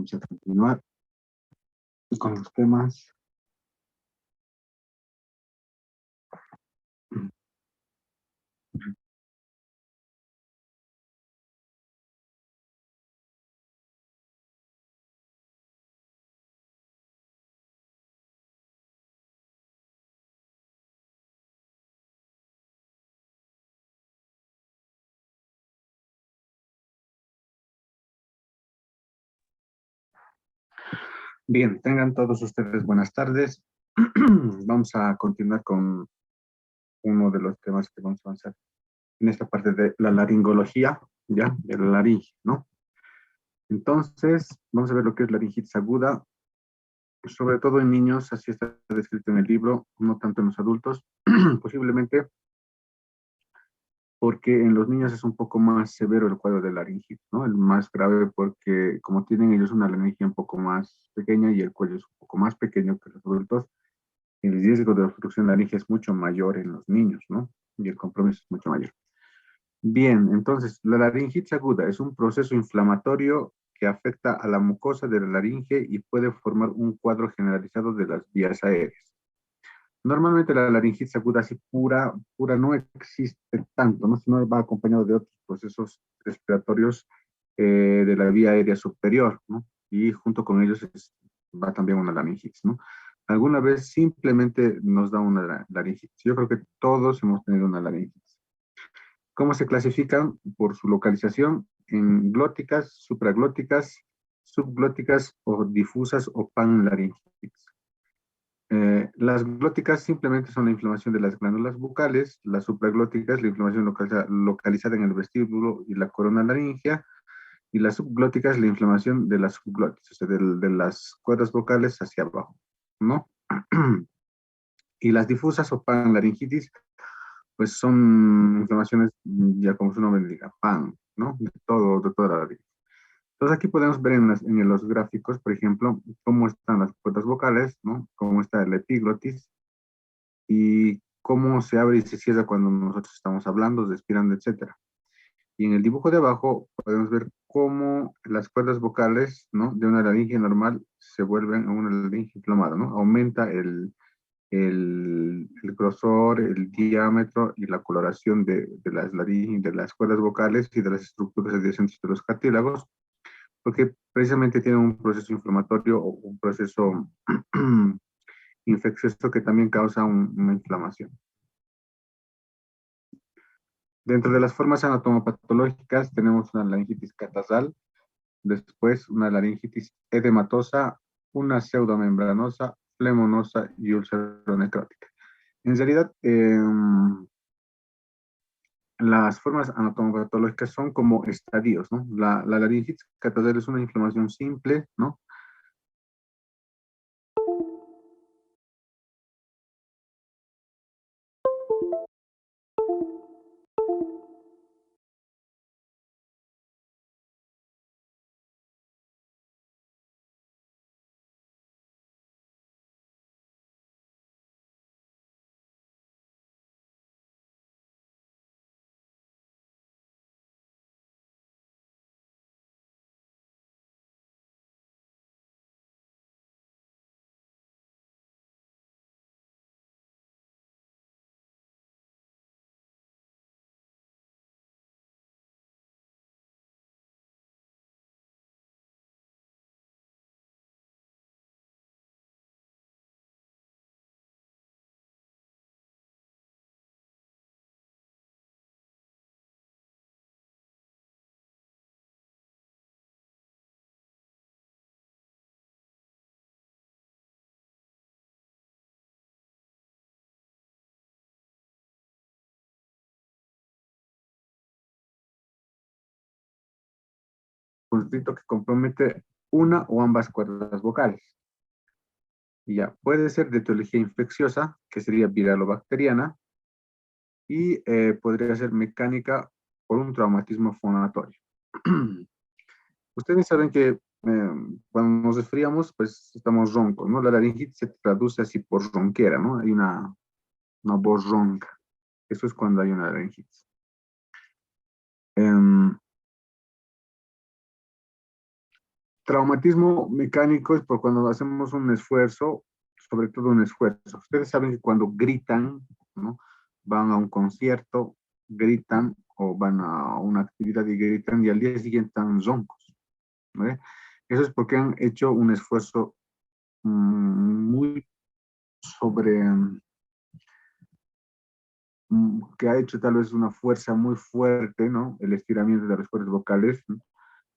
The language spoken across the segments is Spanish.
vamos a continuar con los temas. Bien, tengan todos ustedes buenas tardes. Vamos a continuar con uno de los temas que vamos a avanzar en esta parte de la laringología, ¿ya? De la laringe, ¿no? Entonces, vamos a ver lo que es laringitis aguda, sobre todo en niños, así está descrito en el libro, no tanto en los adultos, posiblemente porque en los niños es un poco más severo el cuadro de laringitis, ¿no? El más grave porque como tienen ellos una laringe un poco más pequeña y el cuello es un poco más pequeño que los adultos, el riesgo de obstrucción laringe es mucho mayor en los niños, ¿no? Y el compromiso es mucho mayor. Bien, entonces, la laringitis aguda es un proceso inflamatorio que afecta a la mucosa de la laringe y puede formar un cuadro generalizado de las vías aéreas. Normalmente la laringitis aguda así pura no existe tanto, ¿no? Sino va acompañado de otros procesos respiratorios de la vía aérea superior, ¿no? Y junto con ellos va también una laringitis, ¿no? Alguna vez simplemente nos da una laringitis. Yo creo que todos hemos tenido una laringitis. ¿Cómo se clasifican? Por su localización en glóticas, supraglóticas, subglóticas o difusas o panlaringitis. Las glóticas simplemente son la inflamación de las glándulas bucales, las supraglóticas, la inflamación localizada en el vestíbulo y la corona laringea, y las subglóticas, la inflamación de las subglotis, o sea, de las cuerdas vocales hacia abajo, ¿no? Y las difusas o panlaringitis, pues son inflamaciones, ya como su nombre indica, pan, ¿no? De toda la laringe. Entonces aquí podemos ver en los gráficos, por ejemplo, cómo están las cuerdas vocales, ¿no? Cómo está el epiglotis y cómo se abre y se cierra cuando nosotros estamos hablando, respirando, etcétera. Y en el dibujo de abajo podemos ver cómo las cuerdas vocales, ¿no? De una laringe normal se vuelven a una laringe inflamada, ¿no? Aumenta el grosor, el diámetro y la coloración de las laringes, de las cuerdas vocales y de las estructuras adyacentes de los cartílagos, porque precisamente tienen un proceso inflamatorio o un proceso infeccioso que también causa una inflamación. Dentro de las formas anatomopatológicas tenemos una laringitis catarral, después una laringitis edematosa, una pseudomembranosa, flemonosa y ulceronecrótica. En realidad, las formas anatomopatológicas son como estadios, ¿no? La laringitis catarral es una inflamación simple, ¿no? Conflicto que compromete una o ambas cuerdas vocales. Y ya, puede ser de etiología infecciosa, que sería viral o bacteriana, y podría ser mecánica por un traumatismo fonatorio. Ustedes saben que cuando nos resfriamos, pues estamos roncos, ¿no? La laringitis se traduce así por ronquera, ¿no? Hay una voz ronca. Eso es cuando hay una laringitis. Traumatismo mecánico es por cuando hacemos un esfuerzo, sobre todo un esfuerzo. Ustedes saben que cuando gritan, ¿no? Van a un concierto, gritan, o van a una actividad y gritan, y al día siguiente están roncos, ¿no? Eso es porque han hecho un esfuerzo muy sobre, que ha hecho tal vez una fuerza muy fuerte, ¿no? El estiramiento de las cuerdas vocales, ¿no?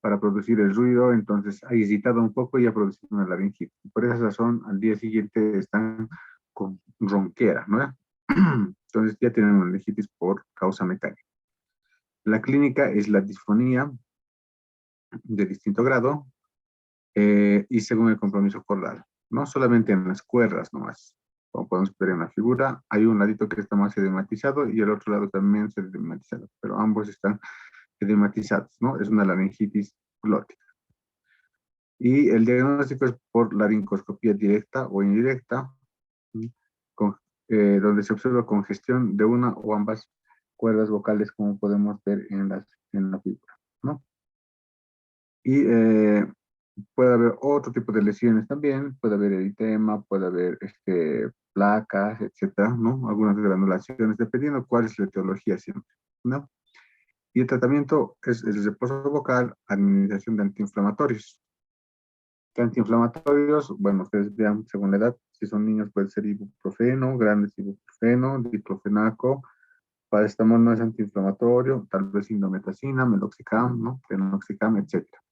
Para producir el ruido, entonces ha irritado un poco y ha producido una laringitis. Por esa razón, al día siguiente están con ronquera, ¿no? Entonces ya tienen una laringitis por causa mecánica. La clínica es la disfonía de distinto grado y según el compromiso cordal, no solamente en las cuerdas nomás. Como podemos ver en la figura, hay un ladito que está más edematizado y el otro lado también se edematizado, pero ambos están edematizados, ¿no? Es una laringitis glótica. Y el diagnóstico es por laringoscopía directa o indirecta, con, donde se observa congestión de una o ambas cuerdas vocales, como podemos ver en la figura, ¿no? Y puede haber otro tipo de lesiones también, puede haber eritema, puede haber placas, etcétera, ¿no? Algunas granulaciones, dependiendo cuál es la etiología siempre, ¿no? Y el tratamiento es el reposo vocal, administración de antiinflamatorios. Antiinflamatorios, bueno, ustedes vean según la edad, si son niños puede ser ibuprofeno, grandes ibuprofeno, diclofenaco, paracetamol no es antiinflamatorio, tal vez indometacina, meloxicam, ¿no? Fenoxicam, etcétera.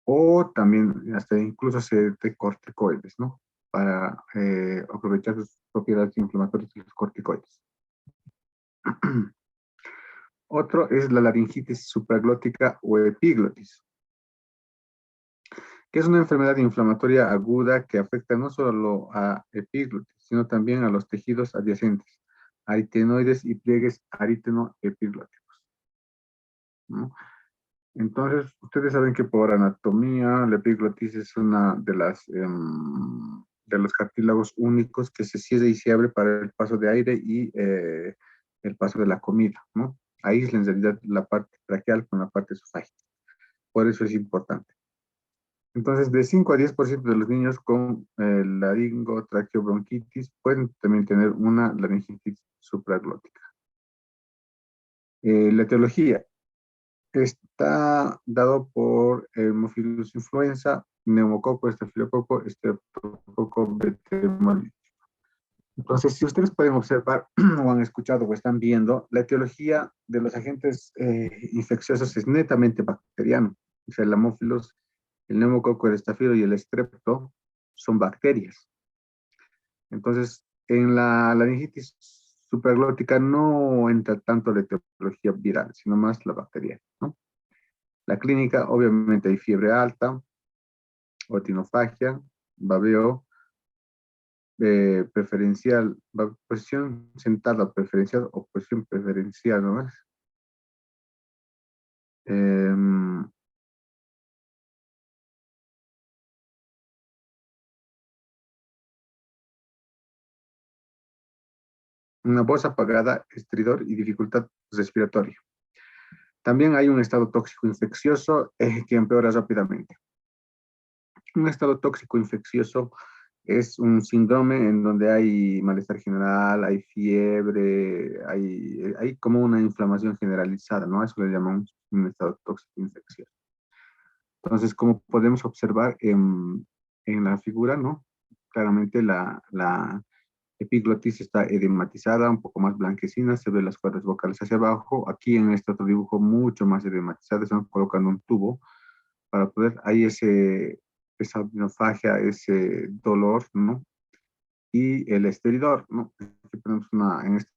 O también hasta incluso de corticoides, ¿no? Para aprovechar sus propiedades inflamatorias de los corticoides. Otro es la laringitis supraglótica o epiglotis, que es una enfermedad inflamatoria aguda que afecta no solo a epiglotis, sino también a los tejidos adyacentes, aritenoides y pliegues ariteno-epiglóticos, ¿no? Entonces, ustedes saben que por anatomía, la epiglotis es una de los cartílagos únicos que se cierra y se abre para el paso de aire y el paso de la comida, ¿no? Aísla en realidad la parte traqueal con la parte esofágica. Por eso es importante. Entonces, de 5 a 10% de los niños con laringotraqueobronquitis pueden también tener una laringitis supraglótica. La etiología está dado por Haemophilus influenza, neumococo, estafilococo, streptococo, beta. Entonces, si ustedes pueden observar o han escuchado o están viendo, la etiología de los agentes infecciosos es netamente bacteriano. O sea, el Haemophilus, el neumococo, el estafilo y el estrepto son bacterias. Entonces, en la laringitis supraglótica no entra tanto la etiología viral, sino más la bacteriana, ¿no? La clínica, obviamente, hay fiebre alta, otinofagia, babeo, preferencial, posición sentada preferencial o posición preferencial, ¿no es? Eh, una voz apagada, estridor y dificultad respiratoria. También hay un estado tóxico infeccioso que empeora rápidamente. Un estado tóxico infeccioso es un síndrome en donde hay malestar general, hay fiebre, hay como una inflamación generalizada, ¿no? Eso le llamamos un estado tóxico infeccioso. Entonces, como podemos observar en la figura, ¿no? Claramente la epiglotis está edematizada, un poco más blanquecina, se ven las cuerdas vocales hacia abajo. Aquí en este otro dibujo mucho más edematizada, están colocando un tubo para poder, ahí esa odinofagia, ese dolor, ¿no? Y el esteridor, ¿no? Aquí tenemos en este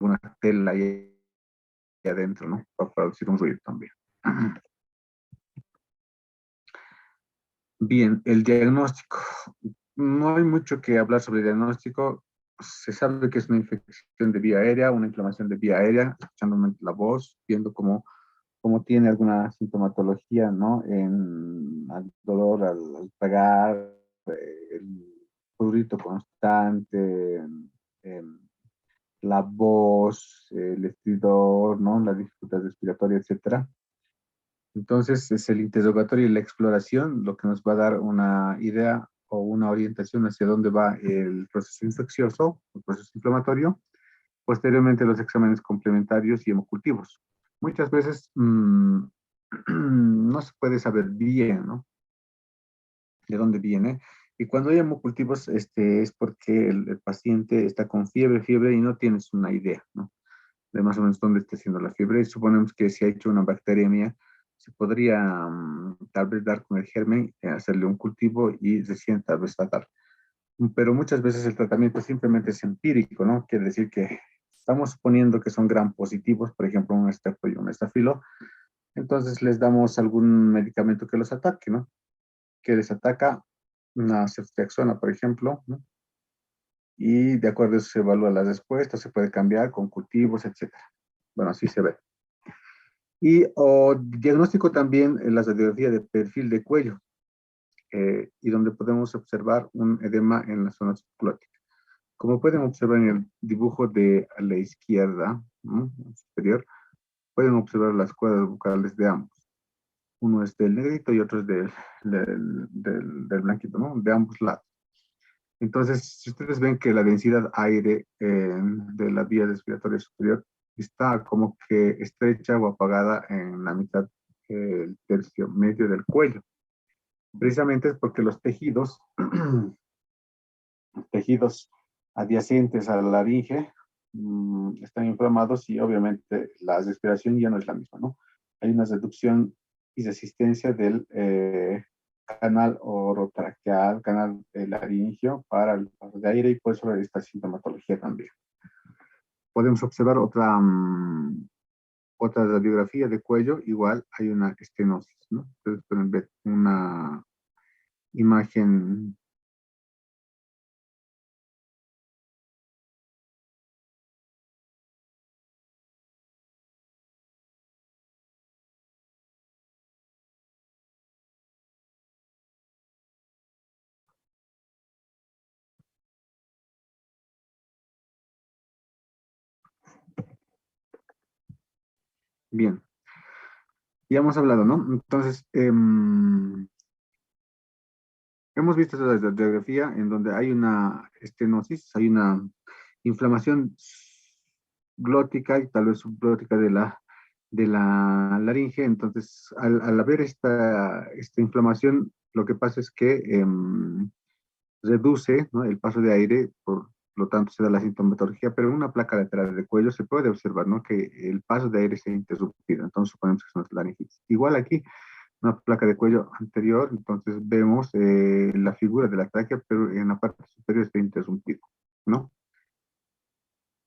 una tela ahí adentro, ¿no? Para producir un ruido también. Bien, el diagnóstico. No hay mucho que hablar sobre el diagnóstico. Se sabe que es una infección de vía aérea, una inflamación de vía aérea, escuchando la voz, viendo cómo tiene alguna sintomatología, ¿no? Al dolor, al tragar, el prurito constante, en la voz, el estridor, ¿no? La dificultad respiratoria, etcétera. Entonces, es el interrogatorio y la exploración lo que nos va a dar una idea o una orientación hacia dónde va el proceso infeccioso, el proceso inflamatorio. Posteriormente, los exámenes complementarios y hemocultivos. Muchas veces no se puede saber bien, ¿no? De dónde viene. Y cuando hay hemocultivos, es porque el paciente está con fiebre, y no tienes una idea, ¿no? De más o menos dónde está haciendo la fiebre. Y suponemos que si ha hecho una bacteriemia, se podría tal vez dar con el germen, hacerle un cultivo y recién tal vez tratar. Pero muchas veces el tratamiento simplemente es empírico, ¿no? Quiere decir que estamos suponiendo que son gram positivos, por ejemplo, un estafilo y un estafilo, entonces les damos algún medicamento que los ataque, ¿no? Que les ataca una ceftriaxona, por ejemplo, ¿no? Y de acuerdo a eso se evalúa la respuesta, se puede cambiar con cultivos, etcétera. Bueno, así se ve. Y diagnóstico también en la radiografía de perfil de cuello, y donde podemos observar un edema en la zona subglótica. Como pueden observar en el dibujo de a la izquierda, ¿no? Superior, pueden observar las cuerdas bucales de ambos. Uno es del negrito y otro es del blanquito, ¿no? De ambos lados. Entonces, si ustedes ven que la densidad aire de la vía respiratoria superior está como que estrecha o apagada en la mitad, el tercio medio del cuello. Precisamente es porque los tejidos adyacentes a la laringe están inflamados y obviamente la respiración ya no es la misma, ¿no? Hay una reducción y resistencia del canal orotraqueal, canal laringio para el paso de aire y por eso esta sintomatología también. Podemos observar otra radiografía de cuello, igual hay una estenosis, ¿no? Ustedes pueden ver una imagen. Bien, ya hemos hablado, ¿no? Entonces, hemos visto esa radiografía en donde hay una estenosis, hay una inflamación glótica y tal vez subglótica de la laringe. Entonces, al haber esta inflamación, lo que pasa es que reduce, ¿no? El paso de aire, por lo tanto se da la sintomatología, pero en una placa lateral del cuello se puede observar, ¿no? Que el paso de aire se ha interrumpido, entonces suponemos que son las laringitis. Igual aquí, una placa de cuello anterior, entonces vemos la figura de la tráquea, pero en la parte superior está interrumpido, ¿no?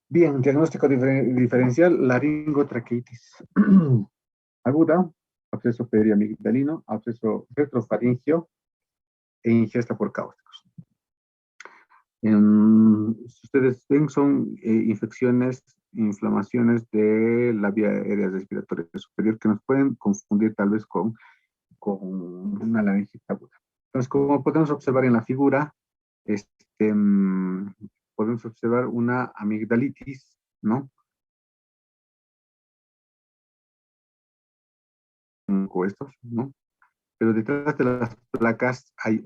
Bien, diagnóstico diferencial, laringotraqueitis aguda, absceso periamigdalino, absceso retrofaringio e ingesta por cáusticos. Si ustedes ven, son infecciones, inflamaciones de la vía aérea respiratoria superior que nos pueden confundir tal vez con una laringitis aguda. Entonces, como podemos observar en la figura, este, podemos observar una amigdalitis, ¿no? Con estos, ¿no? Pero detrás de las placas hay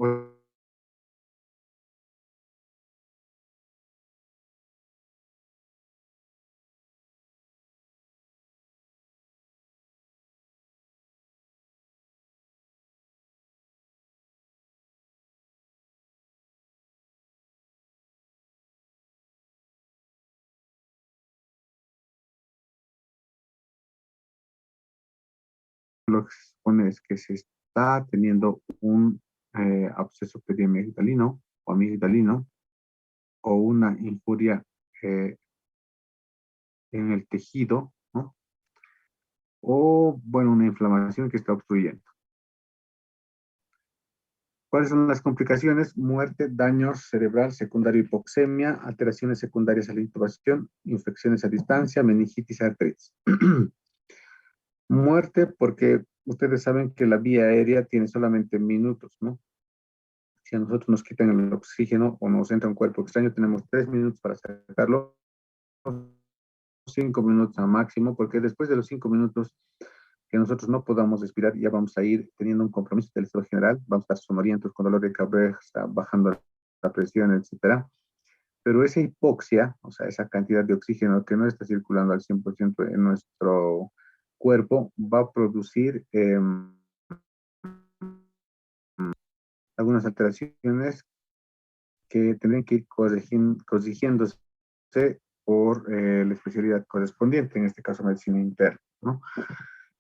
lo que se supone es que se está teniendo un absceso periamigdalino o amigdalino o una injuria en el tejido, ¿no? O, bueno, una inflamación que está obstruyendo. ¿Cuáles son las complicaciones? Muerte, daño cerebral secundario, hipoxemia, alteraciones secundarias a la intubación, infecciones a distancia, meningitis, artritis. Muerte porque ustedes saben que la vía aérea tiene solamente minutos, ¿no? Si a nosotros nos quitan el oxígeno o nos entra un cuerpo extraño, tenemos 3 minutos para sacarlo, 5 minutos a máximo, porque después de los 5 minutos que nosotros no podamos respirar, ya vamos a ir teniendo un compromiso del estado general, vamos a estar sonolientos con dolor de cabeza, bajando la presión, etcétera. Pero esa hipoxia, o sea, esa cantidad de oxígeno que no está circulando al 100% en nuestro cuerpo, va a producir algunas alteraciones que tendrían que ir corrigiéndose por la especialidad correspondiente, en este caso medicina interna, ¿no?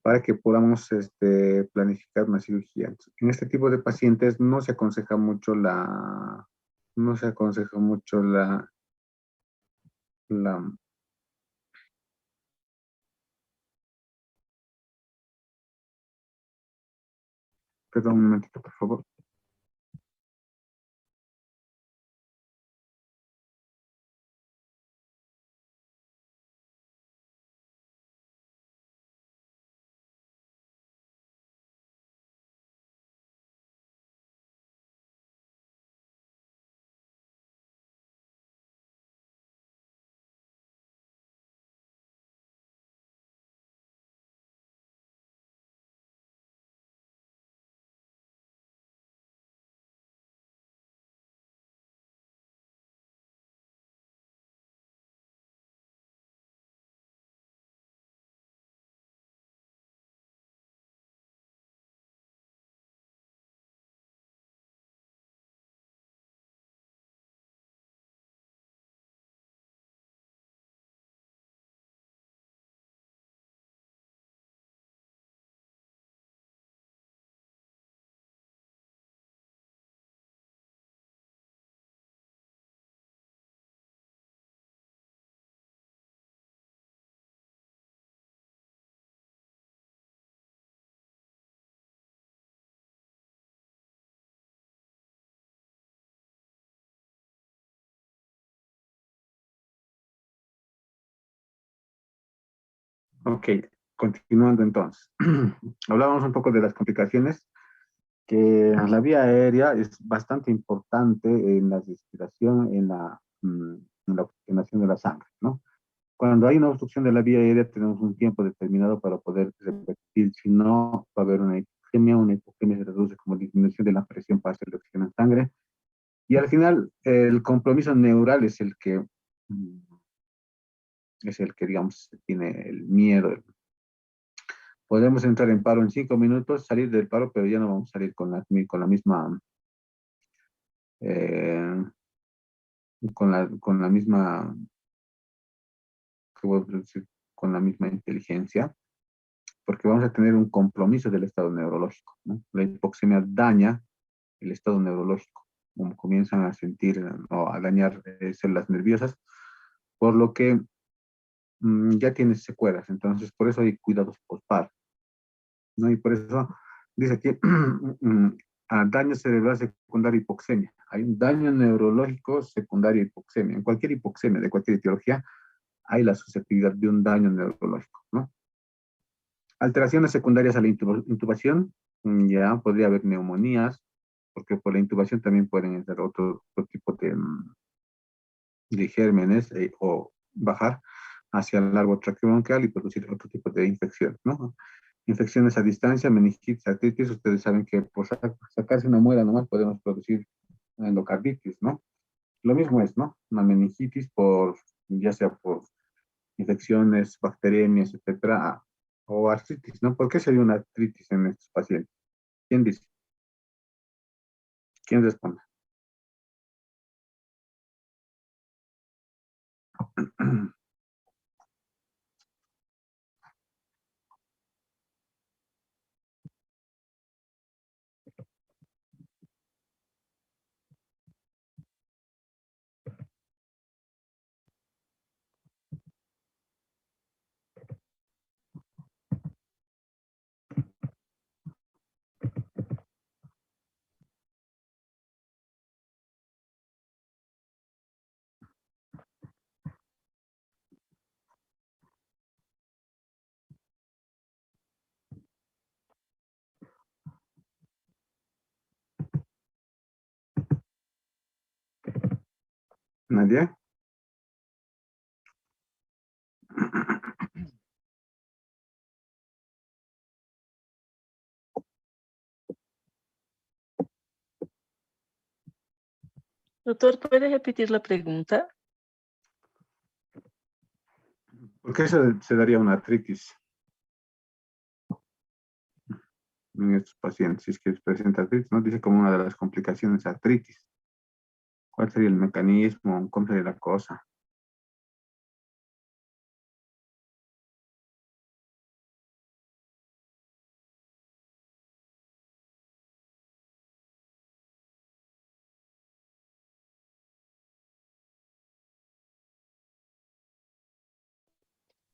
Para que podamos planificar una cirugía. En este tipo de pacientes no se aconseja mucho no se aconseja mucho la, perdón, un momentito, por favor. Ok, continuando entonces. Hablábamos un poco de las complicaciones, que la vía aérea es bastante importante en la respiración, en la oxigenación de la sangre, ¿no? Cuando hay una obstrucción de la vía aérea, tenemos un tiempo determinado para poder revertir. Si no, va a haber una hipoxemia se reduce como disminución de la presión parcial de oxígeno en sangre. Y al final, el compromiso neural mm, es el que digamos, tiene el miedo. Podemos entrar en paro en 5 minutos, salir del paro, pero ya no vamos a salir con la misma, eh, con la misma, ¿qué voy a decir? Con la misma inteligencia, porque vamos a tener un compromiso del estado neurológico, ¿no? La hipoxemia daña el estado neurológico, como comienzan a sentir o a dañar células nerviosas, por lo que ya tienes secuelas. Entonces, por eso hay cuidados postpar, ¿no? Y por eso dice aquí, a daño cerebral secundario hipoxemia. Hay un daño neurológico secundario hipoxemia. En cualquier hipoxemia de cualquier etiología hay la susceptibilidad de un daño neurológico, ¿no? Alteraciones secundarias a la intubación, ya podría haber neumonías, porque por la intubación también pueden entrar otro tipo de gérmenes o bajar hacia el largo traqueobronquial y producir otro tipo de infección, ¿no? Infecciones a distancia, meningitis, artritis, ustedes saben que por sacarse una muela nomás podemos producir endocarditis, ¿no? Lo mismo es, ¿no? Una meningitis ya sea por infecciones, bacteriemias, etcétera, o artritis, ¿no? ¿Por qué sería una artritis en estos pacientes? ¿Quién dice? ¿Quién responde? ¿Nadie? Doctor, ¿puede repetir la pregunta? ¿Por qué se daría una artritis en estos pacientes? Si es que presenta artritis, ¿no? Dice como una de las complicaciones artritis. ¿Cuál sería el mecanismo? ¿Cómo sería la cosa?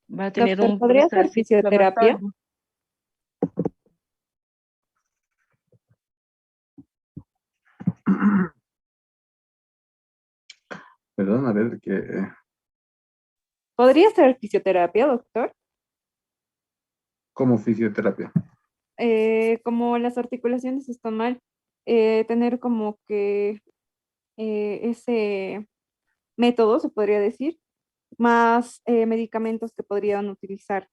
Va a tener Doctor, un ¿podría proceso hacer fisioterapia? inflamatorio. Perdón, a ver, ¿Podría hacer fisioterapia, doctor? ¿cómo fisioterapia? Como las articulaciones están mal, tener como que ese método, se podría decir, más medicamentos que podrían utilizar,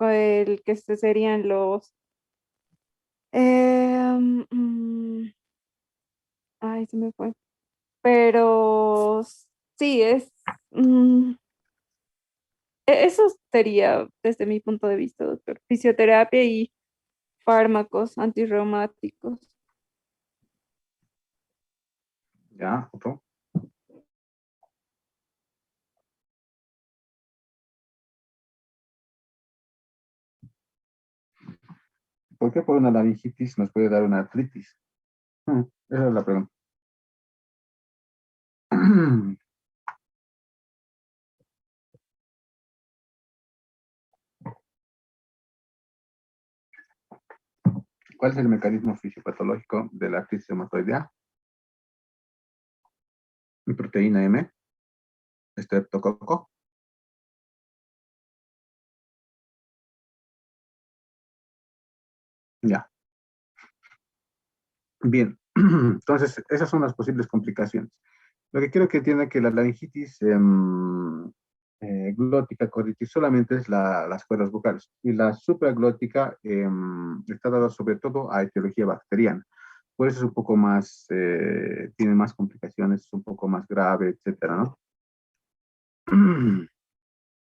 el que serían los... ay, se me fue. Pero sí, mm, eso sería desde mi punto de vista, doctor. Fisioterapia y fármacos antirreumáticos. ¿Ya? ¿Otro? ¿Por qué por una laringitis nos puede dar una artritis? Esa es la pregunta. ¿Cuál es el mecanismo fisiopatológico de la artritis reumatoidea? Proteína M, estreptococo. Ya. Bien. Entonces, esas son las posibles complicaciones. Lo que quiero que entienda que la laringitis glótica coritis solamente es las cuerdas vocales y la supraglótica está dada sobre todo a etiología bacteriana. Por eso es un poco más, tiene más complicaciones, es un poco más grave, etcétera, ¿no?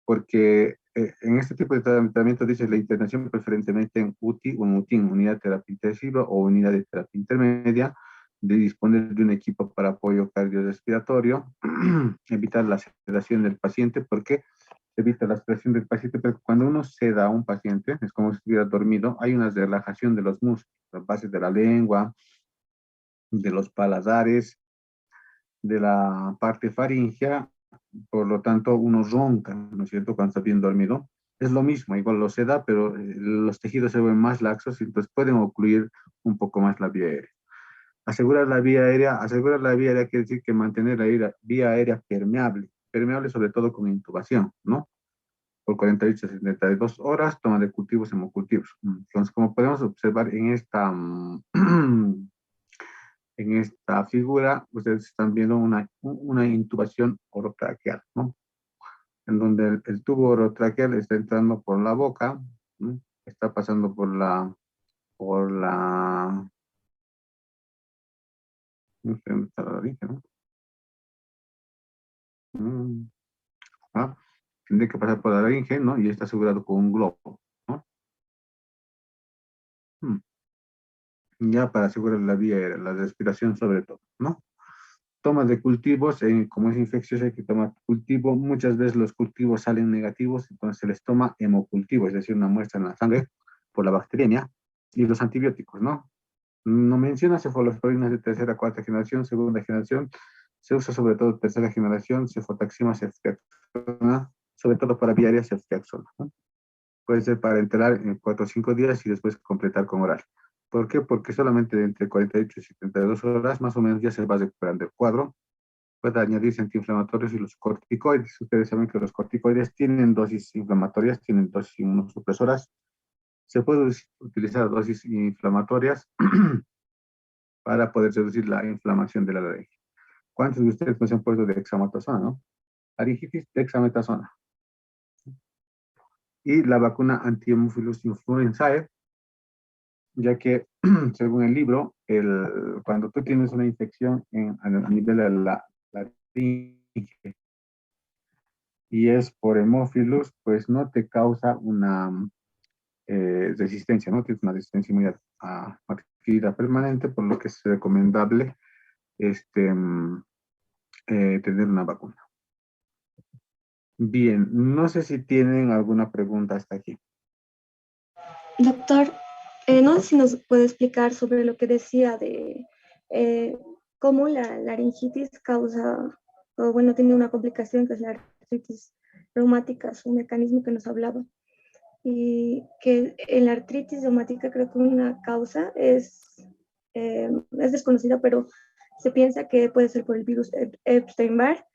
Porque en este tipo de tratamiento dice la internación preferentemente en UTI o en UTIN, unidad de terapia intensiva o unidad de terapia intermedia, de disponer de un equipo para apoyo cardiorrespiratorio, evitar la sedación del paciente, porque evita la sedación del paciente, pero cuando uno seda a un paciente, es como si estuviera dormido, hay una relajación de los músculos, las bases de la lengua, de los paladares, de la parte faríngea, por lo tanto uno ronca, ¿no es cierto?, cuando está bien dormido. Es lo mismo, igual lo se da, pero los tejidos se ven más laxos y entonces pueden ocluir un poco más la vía aérea. Asegurar la vía aérea quiere decir que mantener la vía aérea permeable, permeable sobre todo con intubación, ¿no? Por 48 a 72 horas, toma de cultivos hemocultivos. Entonces, como podemos observar en en esta figura, ustedes están viendo una intubación orotraqueal, ¿no? En donde el tubo orotraqueal está entrando por la boca, ¿no? Está pasando por la, no sé dónde está la laringe, ¿no? Mm, ah, Tendría que pasar por la laringe, ¿no? Y está asegurado con un globo, ¿no? Mm, Ya para asegurar la vía aérea, la respiración sobre todo, ¿no? Tomas de cultivos, como es infecciosa hay que tomar cultivo, muchas veces los cultivos salen negativos, entonces se les toma hemocultivo, es decir, una muestra en la sangre por la bacteriemia, y los antibióticos, ¿no? No menciona cefalosporinas de tercera, cuarta generación, segunda generación, se usa sobre todo tercera generación, cefotaxima, ceftriaxona, sobre todo para vía aérea, ceftriaxona, ¿no? Puede ser para entrar en 4 o 5 días y después completar con oral. ¿Por qué? Porque solamente entre 48 y 72 horas más o menos ya se va recuperando el cuadro. Puede añadirse antiinflamatorios y los corticoides. Ustedes saben que los corticoides tienen dosis inflamatorias, tienen dosis inmunosupresoras. Se puede utilizar dosis inflamatorias para poder reducir la inflamación de la laringe. ¿Cuántos de ustedes no se han puesto dexametasona, no? Laringitis, dexametasona. Y la vacuna anti-Haemophilus influenzae, ya que según el libro, cuando tú tienes una infección a nivel de la laringe y es por hemófilos, pues no te causa una resistencia, ¿no? Tienes una resistencia inmunitaria adquirida permanente, por lo que es recomendable tener una vacuna. Bien, no sé si tienen alguna pregunta hasta aquí. Doctor, no sé si nos puede explicar sobre lo que decía de cómo la laringitis causa, o bueno, tiene una complicación que es la artritis reumática, su mecanismo que nos hablaba. Y que en la artritis reumática creo que una causa es desconocida, pero se piensa que puede ser por el virus Epstein-Barr,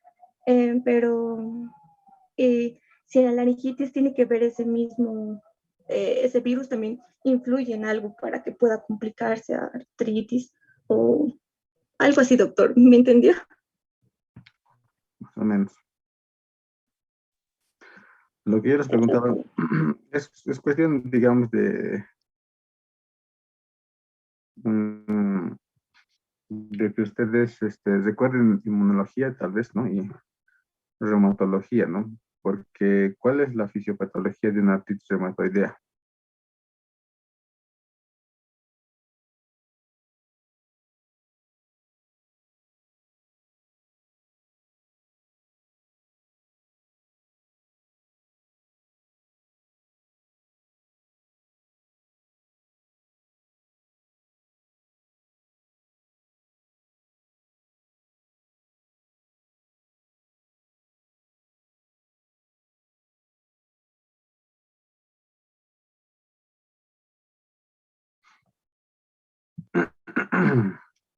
pero si en la laringitis tiene que ver ese mismo, ese virus también influye en algo para que pueda complicarse a artritis o algo así, doctor, ¿me entendió? Más o menos. Lo que yo les preguntaba es cuestión, digamos, de que ustedes recuerden inmunología, tal vez, ¿no? Y reumatología, ¿no? Porque, ¿cuál es la fisiopatología de una artritis reumatoidea?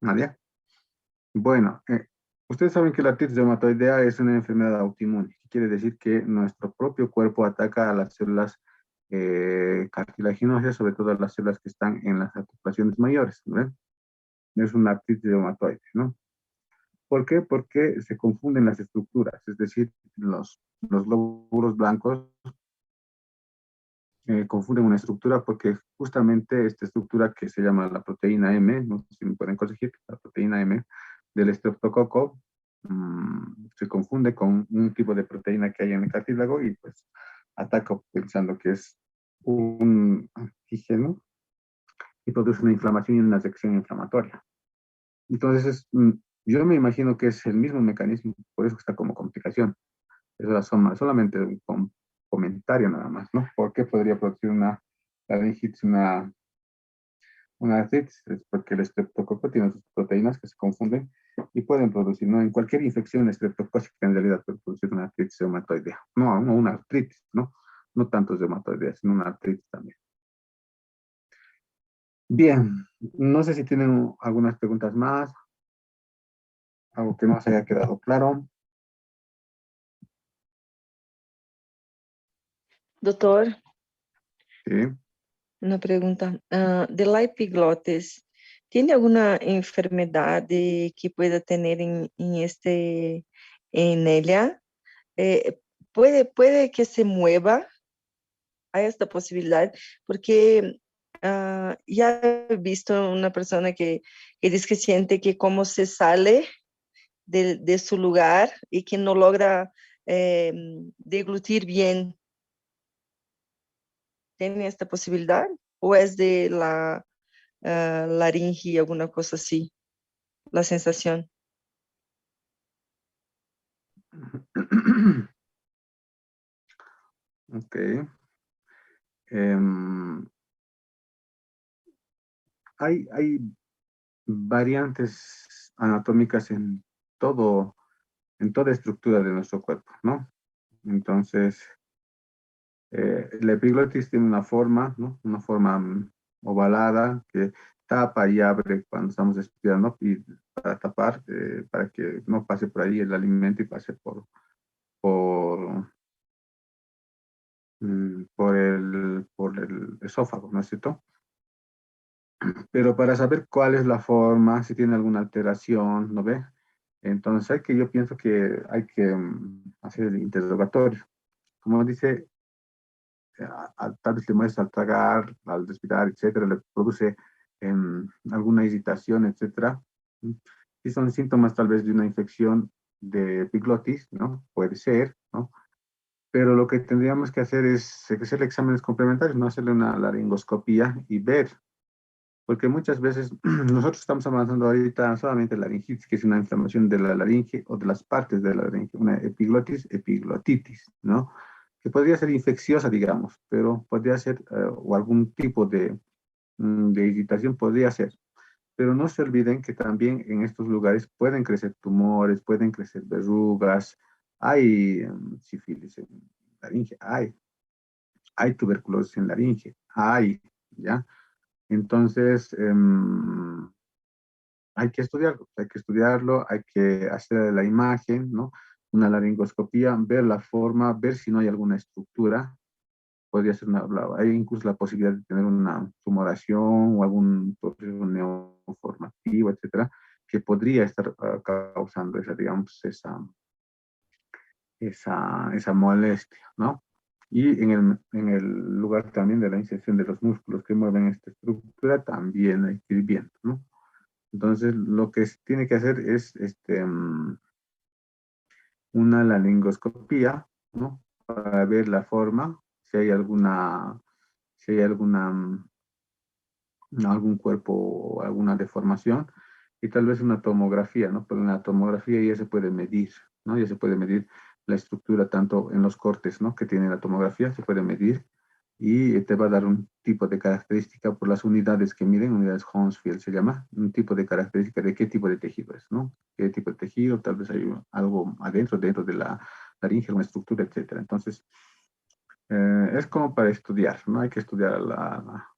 Nadia. Bueno, ustedes saben que la artritis reumatoidea es una enfermedad autoinmune. Quiere decir que nuestro propio cuerpo ataca a las células cartilaginosas, sobre todo a las células que están en las articulaciones mayores, ¿no? Es una artritis reumatoide, ¿no? ¿Por qué? Porque se confunden las estructuras, es decir, los glóbulos blancos confunden una estructura porque justamente esta estructura que se llama la proteína M, no sé si me pueden corregir, la proteína M del estreptococo, se confunde con un tipo de proteína que hay en el cartílago y pues ataca pensando que es un antígeno y produce una inflamación y una reacción inflamatoria. Entonces, yo me imagino que es el mismo mecanismo, por eso está como complicación. Eso era solamente un comentario nada más, ¿no? ¿Por qué podría producir una laringitis, una artritis? Es porque el estreptococo tiene sus proteínas que se confunden y pueden producir, ¿no? En cualquier infección estreptocócica en realidad puede producir una artritis reumatoidea. No una artritis, ¿no? No tanto reumatoidea, sino una artritis también. Bien, no sé si tienen algunas preguntas más, algo que no se haya quedado claro. Doutor, Sí. una pregunta. De la epiglotis, ¿tiene alguna enfermedad que pueda tener en ella? Puede que se mueva a esta posibilidad, porque ya he visto una persona que dice que siente que como se sale de su lugar y que no logra deglutir bien. ¿Tiene esta posibilidad? ¿O es de la laringe, alguna cosa así, la sensación? Ok. Em, hay variantes anatómicas en toda estructura de nuestro cuerpo, ¿no? Entonces, la epiglotis tiene una forma, ¿no? Una forma ovalada que tapa y abre cuando estamos respirando y para tapar, para que no pase por ahí el alimento y pase por, por el esófago, ¿no es cierto? pero para saber cuál es la forma, si tiene alguna alteración, ¿no ve? Entonces yo pienso que hay que hacer el interrogatorio. Como dice, tal vez le muestra al tragar, al respirar, etcétera, le produce alguna irritación, etcétera. Si son síntomas tal vez de una infección de epiglotis, ¿no? Puede ser, ¿no? Pero lo que tendríamos que hacer es hacer exámenes complementarios, no hacerle una laringoscopía y ver, porque muchas veces nosotros estamos avanzando ahorita solamente en laringitis, que es una inflamación de la laringe o de las partes de la laringe, una epiglotis, epiglotitis, ¿no? Que podría ser infecciosa, digamos, pero podría ser, o algún tipo de irritación podría ser. Pero no se olviden que también en estos lugares pueden crecer tumores, pueden crecer verrugas, hay sífilis en laringe, hay tuberculosis en laringe, ¿ya? Entonces, hay que estudiarlo, hay que hacer la imagen, ¿no? Una laringoscopía, ver la forma, ver si no hay alguna estructura. Podría ser hay incluso la posibilidad de tener una tumoración o algún proceso neoformativo, etcétera, que podría estar causando esa, digamos, esa molestia, ¿no? Y en el lugar también de la inserción de los músculos que mueven esta estructura, también hay que ir viendo, ¿no? Entonces, lo que se tiene que hacer es una laringoscopía, ¿no? Para ver la forma, si hay algún cuerpo, alguna deformación, y tal vez una tomografía, ¿no? Pero en la tomografía ya se puede medir, ¿no? Ya se puede medir la estructura tanto en los cortes, ¿no? Que tiene la tomografía, se puede medir y te va a dar un tipo de característica por las unidades que miden, unidades Hounsfield se llama, un tipo de característica de qué tipo de tejido es, ¿no? Qué tipo de tejido, tal vez hay algo adentro, dentro de la laringe, una estructura, etcétera. Entonces, es como para estudiar, ¿no? Hay que estudiar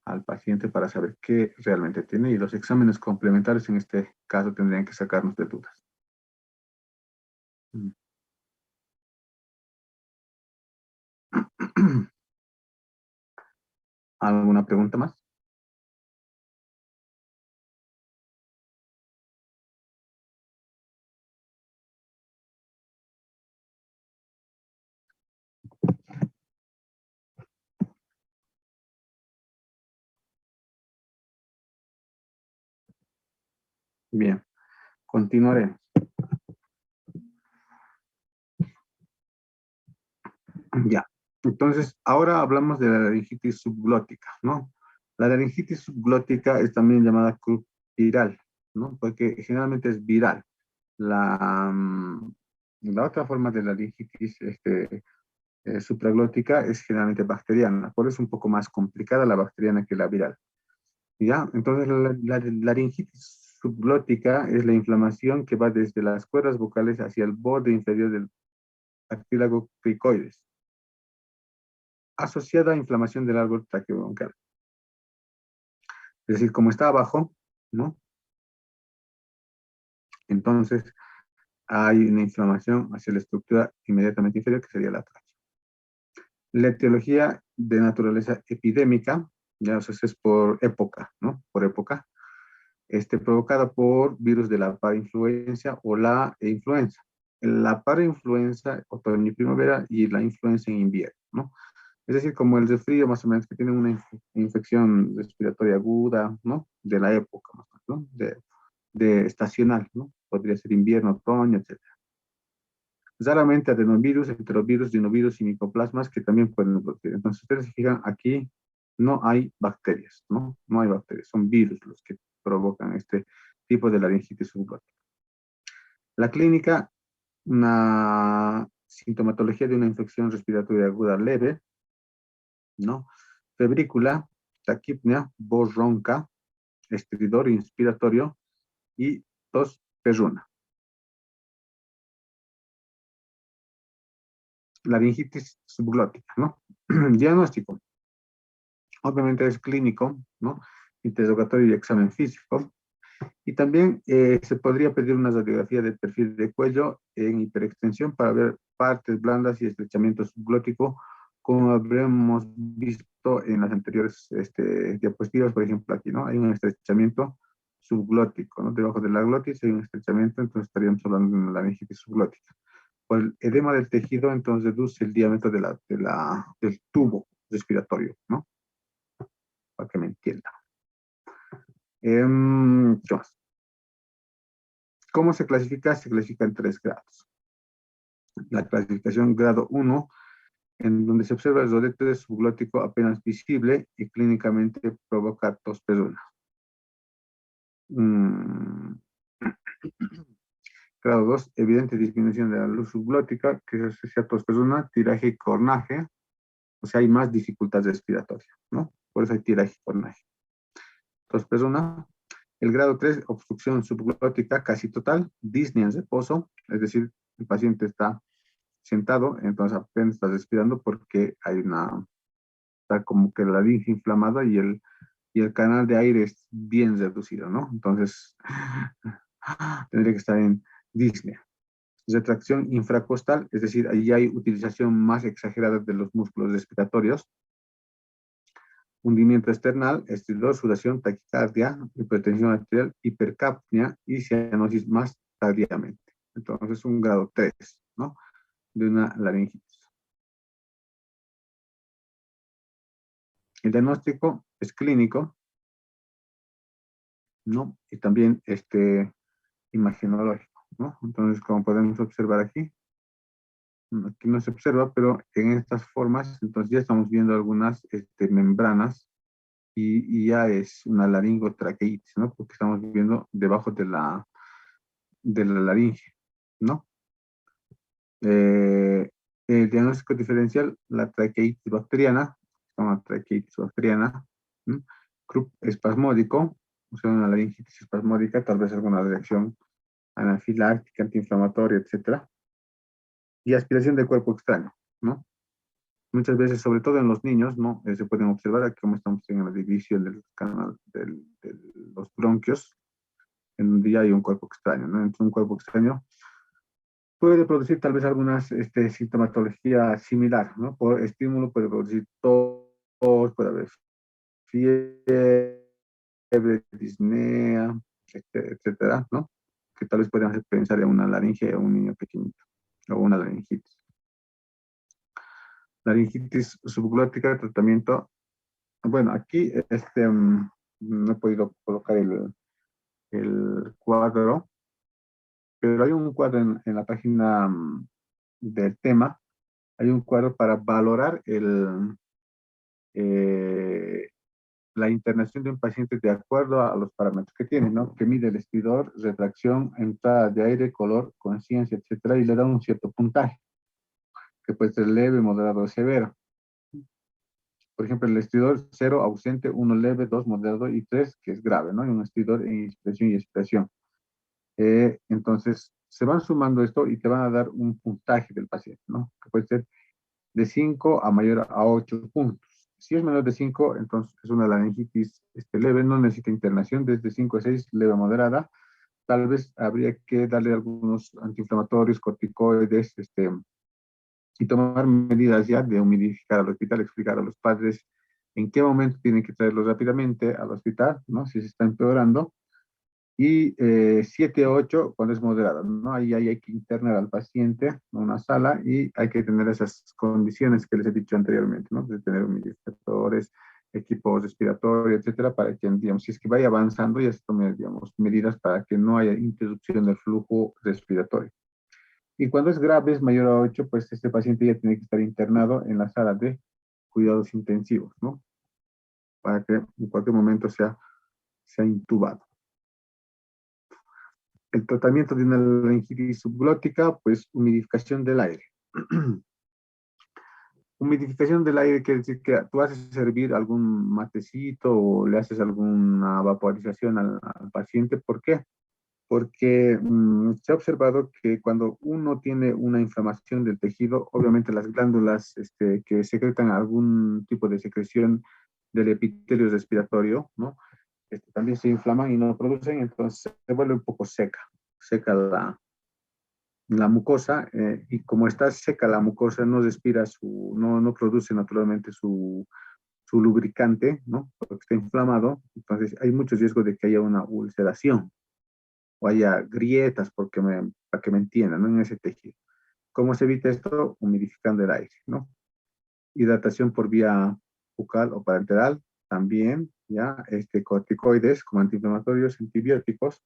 al paciente para saber qué realmente tiene y los exámenes complementarios en este caso tendrían que sacarnos de dudas. Mm. ¿Alguna pregunta más? Bien, continuaré. Ya. Entonces, ahora hablamos de la laringitis subglótica, ¿no? La laringitis subglótica es también llamada CRUD viral, ¿no? Porque generalmente es viral. La otra forma de la laringitis supraglótica es generalmente bacteriana, por eso es un poco más complicada la bacteriana que la viral. ¿Ya? Entonces, la laringitis subglótica es la inflamación que va desde las cuerdas vocales hacia el borde inferior del cartílago cricoides, asociada a inflamación del árbol traqueobronquial. Es decir, como está abajo, ¿no? Entonces, hay una inflamación hacia la estructura inmediatamente inferior, que sería la tráquea. La etiología de naturaleza epidémica, ya o sea, es por época, ¿no? Por época, provocada por virus de la parainfluencia o la influenza. La parainfluenza, otoño y primavera, y la influenza en invierno, ¿no? Es decir, como el resfrío, más o menos, que tiene una infección respiratoria aguda, ¿no? De la época, más o menos, ¿no? De estacional, ¿no? Podría ser invierno, otoño, etc. Raramente adenovirus, enterovirus, rinovirus y micoplasmas que también pueden producir. Entonces, ustedes se fijan, aquí no hay bacterias, ¿no? No hay bacterias, son virus los que provocan este tipo de laringitis subglótica. La clínica, una sintomatología de una infección respiratoria aguda leve, ¿no? Febrícula, taquipnea, voz ronca, estridor inspiratorio y tos perruna. Laringitis subglótica, ¿no? Diagnóstico. Obviamente es clínico, ¿no? Interrogatorio y examen físico. Y también se podría pedir una radiografía de perfil de cuello en hiperextensión para ver partes blandas y estrechamiento subglótico como habremos visto en las anteriores diapositivas, por ejemplo, aquí, ¿no? Hay un estrechamiento subglótico, ¿no? Debajo de la glotis hay un estrechamiento, entonces estaríamos hablando de una laringitis subglótica. Por el edema del tejido, entonces reduce el diámetro del tubo respiratorio, ¿no? Para que me entienda. ¿Qué más? ¿Cómo se clasifica? Se clasifica en 3 grados. La clasificación grado 1, en donde se observa el rodete subglótico apenas visible y clínicamente provoca tos peruna. Grado 2, evidente disminución de la luz subglótica, que se asocia a tos peruna, tiraje y cornaje, o sea, hay más dificultad respiratoria, ¿no? Por eso hay tiraje y cornaje. Tos peruna. El grado 3, obstrucción subglótica casi total, disnea en reposo, es decir, el paciente está sentado, entonces apenas está respirando porque está como que la laringe inflamada y el canal de aire es bien reducido, ¿no? Entonces, tendría que estar en disnea. Retracción infracostal, es decir, ahí hay utilización más exagerada de los músculos respiratorios. Hundimiento external, estridor, sudación, taquicardia, hipertensión arterial, hipercapnia y cianosis más tardíamente. Entonces, un grado 3, ¿no? De una laringitis. El diagnóstico es clínico, ¿no? Y también imagenológico, ¿no? Entonces, como podemos observar aquí no se observa, pero en estas formas, entonces ya estamos viendo algunas membranas y ya es una laringotraqueitis, ¿no? Porque estamos viendo debajo de la laringe, ¿no? El diagnóstico diferencial, la traqueitis bacteriana, una traqueitis bacteriana, ¿no? Croup espasmódico, o sea, una laringitis espasmódica, tal vez alguna reacción anafiláctica, antiinflamatoria, etcétera. Y aspiración de cuerpo extraño, ¿no? Muchas veces, sobre todo en los niños, ¿no? Se pueden observar aquí como estamos en la división del canal de los bronquios, en donde ya hay un cuerpo extraño, ¿no? Entonces, un cuerpo extraño puede producir tal vez alguna sintomatología similar, ¿no? Por estímulo puede producir tos, puede haber fiebre, disnea, etcétera, ¿no? Que tal vez puedan hacer pensar en una laringe a un niño pequeñito, o una laringitis. Laringitis subglótica, tratamiento. Bueno, aquí no he podido colocar el cuadro, pero hay un cuadro en la página del tema, hay un cuadro para valorar la internación de un paciente de acuerdo a los parámetros que tiene, ¿no? Que mide el estridor, retracción, entrada de aire, color, conciencia, etcétera, y le da un cierto puntaje, que puede ser leve, moderado o severo. Por ejemplo, el estridor 0, ausente, 1 leve, 2 moderado y 3, que es grave, ¿no? Hay un estridor en inspiración y expiración. Entonces, se van sumando esto y te van a dar un puntaje del paciente, ¿no? Que puede ser de 5 a mayor a 8 puntos. Si es menor de 5, entonces es una laringitis leve, no necesita internación, desde 5 a 6, leve a moderada. Tal vez habría que darle algunos antiinflamatorios, corticoides, y tomar medidas ya de humidificar al hospital, explicar a los padres en qué momento tienen que traerlos rápidamente al hospital, ¿no? Si se está empeorando. Y 7 a 8 cuando es moderada, ¿no? Ahí hay que internar al paciente a una sala y hay que tener esas condiciones que les he dicho anteriormente, ¿no? De tener humidificadores, equipos respiratorios, etcétera, para que, digamos, si es que vaya avanzando, ya se tomen, digamos, medidas para que no haya interrupción del flujo respiratorio. Y cuando es grave, es mayor a 8, pues este paciente ya tiene que estar internado en la sala de cuidados intensivos, ¿no? Para que en cualquier momento sea intubado. El tratamiento de una laringitis subglótica, pues humidificación del aire. Humidificación del aire quiere decir que tú haces servir algún matecito o le haces alguna vaporización al paciente. ¿Por qué? Porque se ha observado que cuando uno tiene una inflamación del tejido, obviamente las glándulas que secretan algún tipo de secreción del epitelio respiratorio, ¿no? También se inflaman y no producen, entonces se vuelve un poco seca la mucosa, y como está seca la mucosa, no respira no produce naturalmente su lubricante, ¿no? Porque está inflamado, entonces hay mucho riesgo de que haya una ulceración o haya grietas, para que me entiendan, ¿no? En ese tejido. ¿Cómo se evita esto? Humidificando el aire, ¿no? Hidratación por vía bucal o parenteral, también, ¿ya? Corticoides como antiinflamatorios, antibióticos,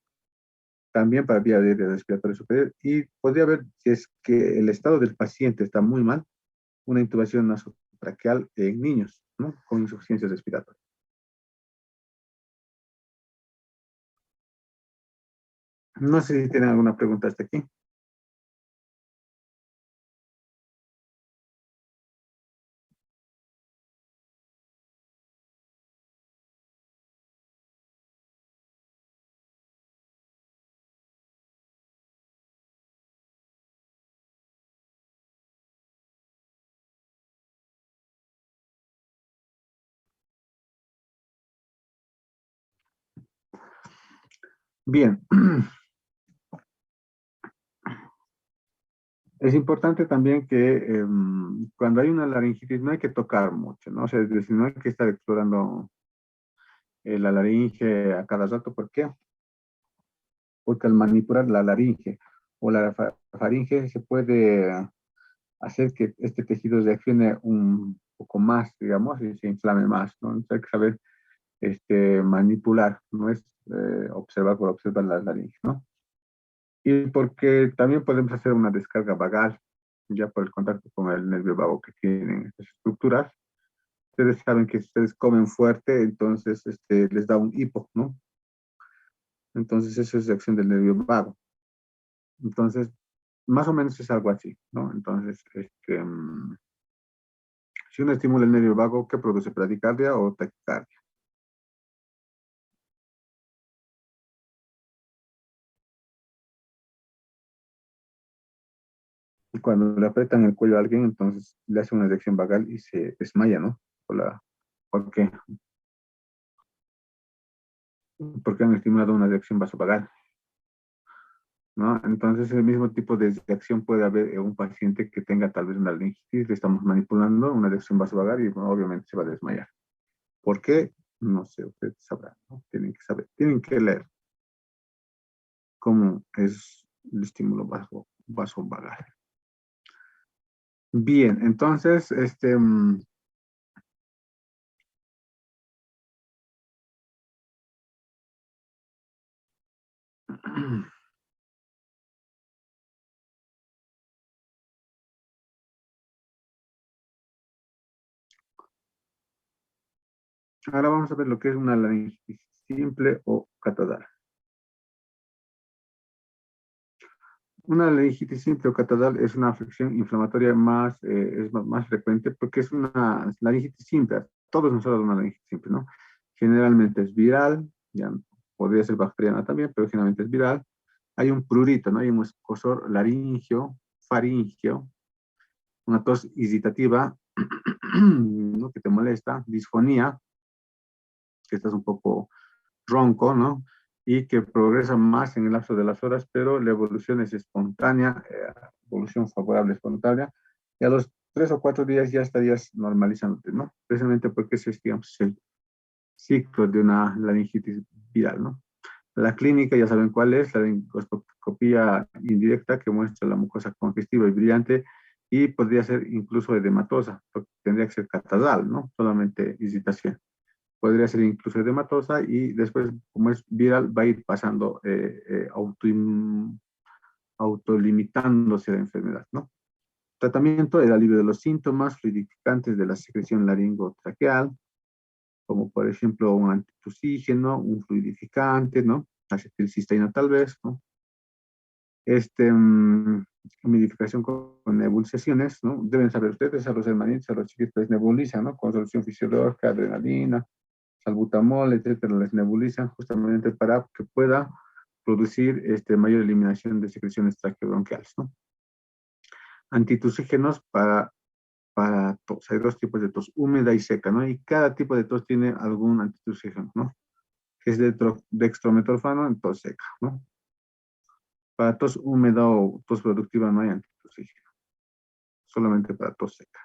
también para vía de respiratorio superior. Y podría haber, si es que el estado del paciente está muy mal, una intubación nasotraqueal en niños, ¿no? Con insuficiencia respiratoria. No sé si tienen alguna pregunta hasta aquí. Bien. Es importante también que cuando hay una laringitis no hay que tocar mucho, ¿no? O sea, es decir, no hay que estar explorando la laringe a cada rato. ¿Por qué? Porque al manipular la laringe o la faringe se puede hacer que este tejido reaccione un poco más, digamos, y se inflame más, ¿no? Entonces hay que saber manipular, no es observar por observar la laringe, ¿no? Y porque también podemos hacer una descarga vagal, ya por el contacto con el nervio vago que tienen estas estructuras. Ustedes saben que si ustedes comen fuerte, entonces les da un hipo, ¿no? Entonces eso es reacción del nervio vago. Entonces, más o menos es algo así, ¿no? Entonces, si uno estimula el nervio vago, ¿qué produce? ¿Bradicardia o taquicardia? Y cuando le aprietan el cuello a alguien, entonces le hace una reacción vagal y se desmaya, ¿no? ¿Por qué? Porque han estimulado una reacción vasovagal, ¿no? Entonces, el mismo tipo de reacción puede haber en un paciente que tenga tal vez una laringitis, le estamos manipulando una reacción vasovagal y bueno, obviamente se va a desmayar. ¿Por qué? No sé, ustedes sabrán, ¿no? Tienen que saber, tienen que leer cómo es el estímulo vasovagal. Bien, entonces, ahora vamos a ver lo que es una laringitis simple o catarral. Una laringitis simple o catarral es una afección inflamatoria más frecuente porque es una laringitis simple. Todos nosotros una laringitis simple, ¿no? Generalmente es viral, ya podría ser bacteriana también, pero generalmente es viral. Hay un prurito, ¿no? Hay un escozor laringio, faringio, una tos irritativa, ¿no? Que te molesta, disfonía, que estás un poco ronco, ¿no? Y que progresa más en el lapso de las horas, pero la evolución es espontánea, evolución favorable espontánea, y a los 3 o 4 días ya estarías normalizándote, ¿no? Precisamente porque ese es, digamos, el ciclo de una laringitis viral, ¿no? La clínica ya saben cuál es, la laringoscopía indirecta que muestra la mucosa congestiva y brillante, y podría ser incluso edematosa, porque tendría que ser catarral, ¿no? Solamente irritación. Podría ser incluso edematosa y después, como es viral, va a ir pasando, autolimitándose la enfermedad, ¿no? Tratamiento, el alivio de los síntomas fluidificantes de la secreción laringotraqueal, como por ejemplo un antitusígeno, un fluidificante, ¿no? Acetilcisteína tal vez, ¿no? Humidificación con nebulizaciones, ¿no? Deben saber ustedes, a los hermanitos, a los chiquitos les nebulizan, ¿no? Con solución fisiológica, adrenalina, salbutamol, etcétera, les nebulizan justamente para que pueda producir mayor eliminación de secreciones traqueobronquiales, ¿no? Antitusígenos para tos. Hay 2 tipos de tos, húmeda y seca, ¿no? Y cada tipo de tos tiene algún antitusígeno, ¿no? Que es dextrometorfano en tos seca, ¿no? Para tos húmeda o tos productiva no hay antitusígeno, solamente para tos seca.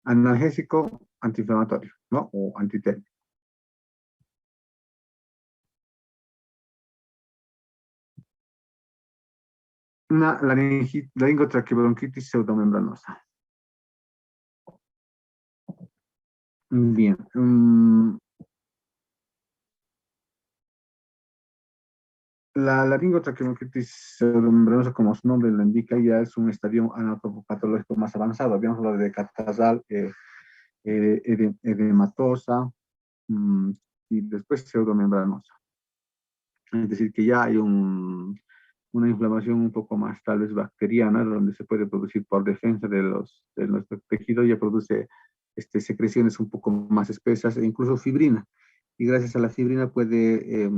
Analgésico, antiinflamatorio, ¿no? O antiténico. Una laringotraqueobronquitis pseudomembranosa. Bien. La laringotraqueobronquitis pseudomembranosa, como su nombre lo indica, ya es un estadio anatopatológico más avanzado. Habíamos hablado de catarral, edematosa, y después pseudomembranosa. Es decir, que ya hay una inflamación un poco más tal vez bacteriana, donde se puede producir por defensa de nuestro tejido, ya produce secreciones un poco más espesas e incluso fibrina. Y gracias a la fibrina puede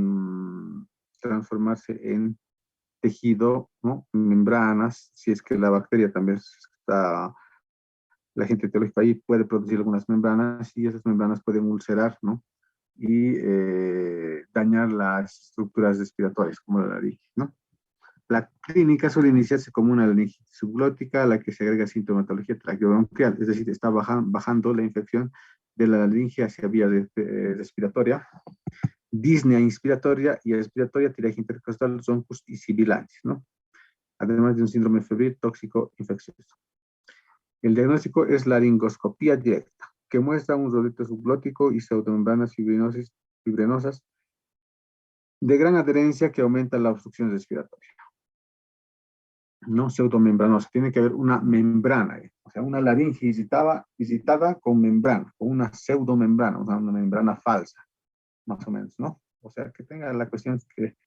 transformarse en tejido, ¿no? Membranas, si es que la bacteria también está, la agente etiológico ahí puede producir algunas membranas y esas membranas pueden ulcerar, ¿no? Y dañar las estructuras respiratorias, como la laringe, ¿no? La clínica suele iniciarse como una laringitis subglótica a la que se agrega sintomatología traqueobronquial, es decir, está bajando la infección de la laringe hacia vía respiratoria, disnea inspiratoria y respiratoria, tiraje intercostal, zoncus y sibilantes, ¿no? Además de un síndrome febril tóxico infeccioso. El diagnóstico es laringoscopía directa, que muestra un rodete subglótico y pseudomembranas fibrinosas de gran adherencia que aumenta la obstrucción respiratoria. No pseudomembranosa, tiene que haber una membrana, o sea, una laringe visitada con membrana, con una pseudomembrana, o sea, una membrana falsa, más o menos, ¿no? O sea, que tenga la cuestión que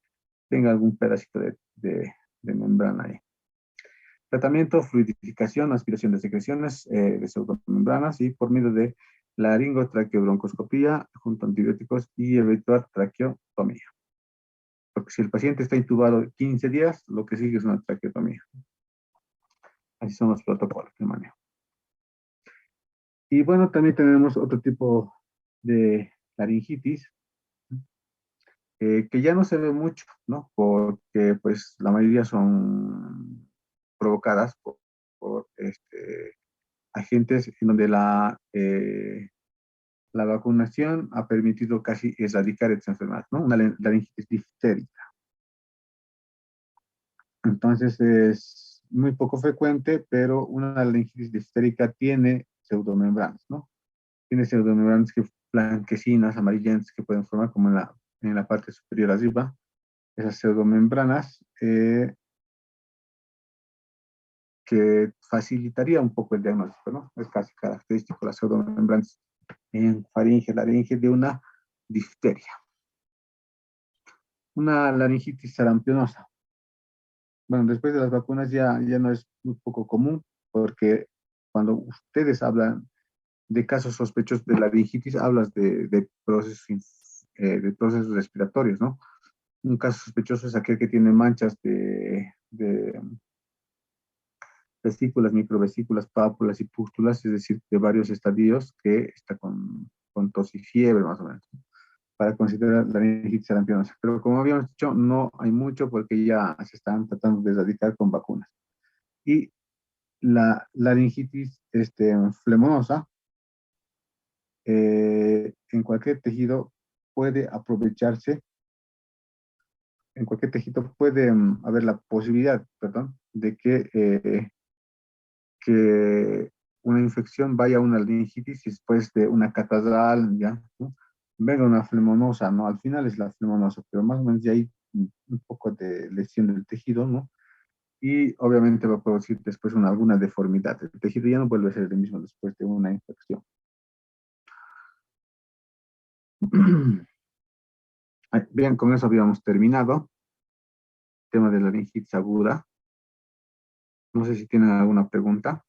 tenga algún pedacito de membrana ahí. Tratamiento, fluidificación, aspiración de secreciones de pseudomembranas y por medio de laringotraqueobroncoscopía junto a antibióticos y eventual traqueotomía. Porque si el paciente está intubado 15 días, lo que sigue es una traqueotomía. Así son los protocolos de manejo. Y bueno, también tenemos otro tipo de laringitis que ya no se ve mucho, ¿no? Porque pues la mayoría son provocadas por agentes en donde la vacunación ha permitido casi erradicar esta enfermedad, ¿no? Una laringitis diftérica. Entonces es muy poco frecuente, pero una laringitis diftérica tiene pseudomembranas, ¿no? Tiene pseudomembranas blanquecinas, amarillentas, que pueden formar como en la parte superior arriba. Esas pseudomembranas que facilitaría un poco el diagnóstico, ¿no? Es casi característico las pseudomembranas en faringe, laringe de una difteria. Una laringitis sarampionosa. Bueno, después de las vacunas ya no es muy poco común, porque cuando ustedes hablan de casos sospechosos de laringitis, hablas de procesos respiratorios, ¿no? Un caso sospechoso es aquel que tiene manchas de vesículas, microvesículas, pápulas y pústulas, es decir, de varios estadios que está con tos y fiebre, más o menos, para considerar la laringitis sarampionosa. Pero como habíamos dicho, no hay mucho porque ya se están tratando de erradicar con vacunas. Y la laringitis flemonosa, en cualquier tejido puede aprovecharse, en cualquier tejido puede haber la posibilidad, perdón, de que una infección vaya a una laringitis y después de una catarral, ya, ¿no? Venga una flemonosa, ¿no? Al final es la flemonosa, pero más o menos ya hay un poco de lesión del tejido, ¿no? Y obviamente va a producir después alguna deformidad. El tejido ya no vuelve a ser el mismo después de una infección. Bien, con eso habíamos terminado. Tema de la laringitis aguda. No sé si tienen alguna pregunta.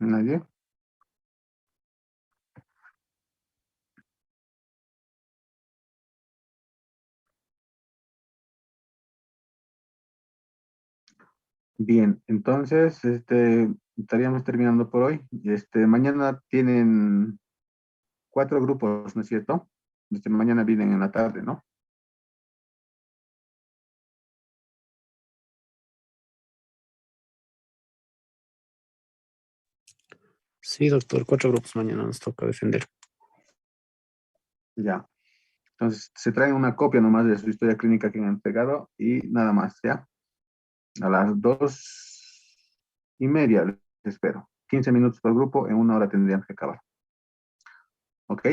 ¿Nadie? Bien, entonces, estaríamos terminando por hoy. Mañana tienen 4 grupos, ¿no es cierto? Mañana vienen en la tarde, ¿no? Sí, doctor, 4 grupos mañana nos toca defender. Ya. Entonces, se traen una copia nomás de su historia clínica que han entregado y nada más, ¿ya? A las 2:30 les espero. 15 minutos por grupo, en 1 hora tendrían que acabar. ¿Ok?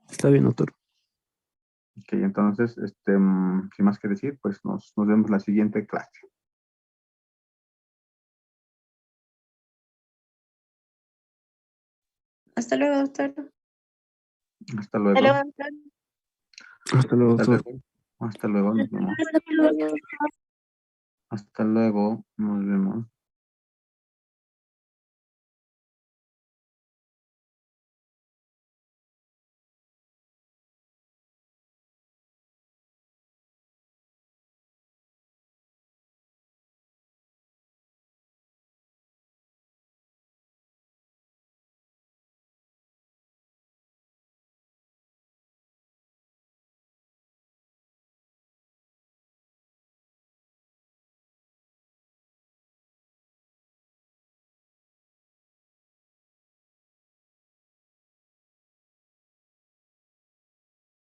Está bien, doctor. Ok, entonces, sin más que decir, pues nos vemos la siguiente clase. Hasta luego, doctor. Hasta luego. Hasta luego, doctor. Hasta luego, Hasta doctor. luego. Hasta luego, nos vemos. Hasta luego. Hasta luego, nos vemos.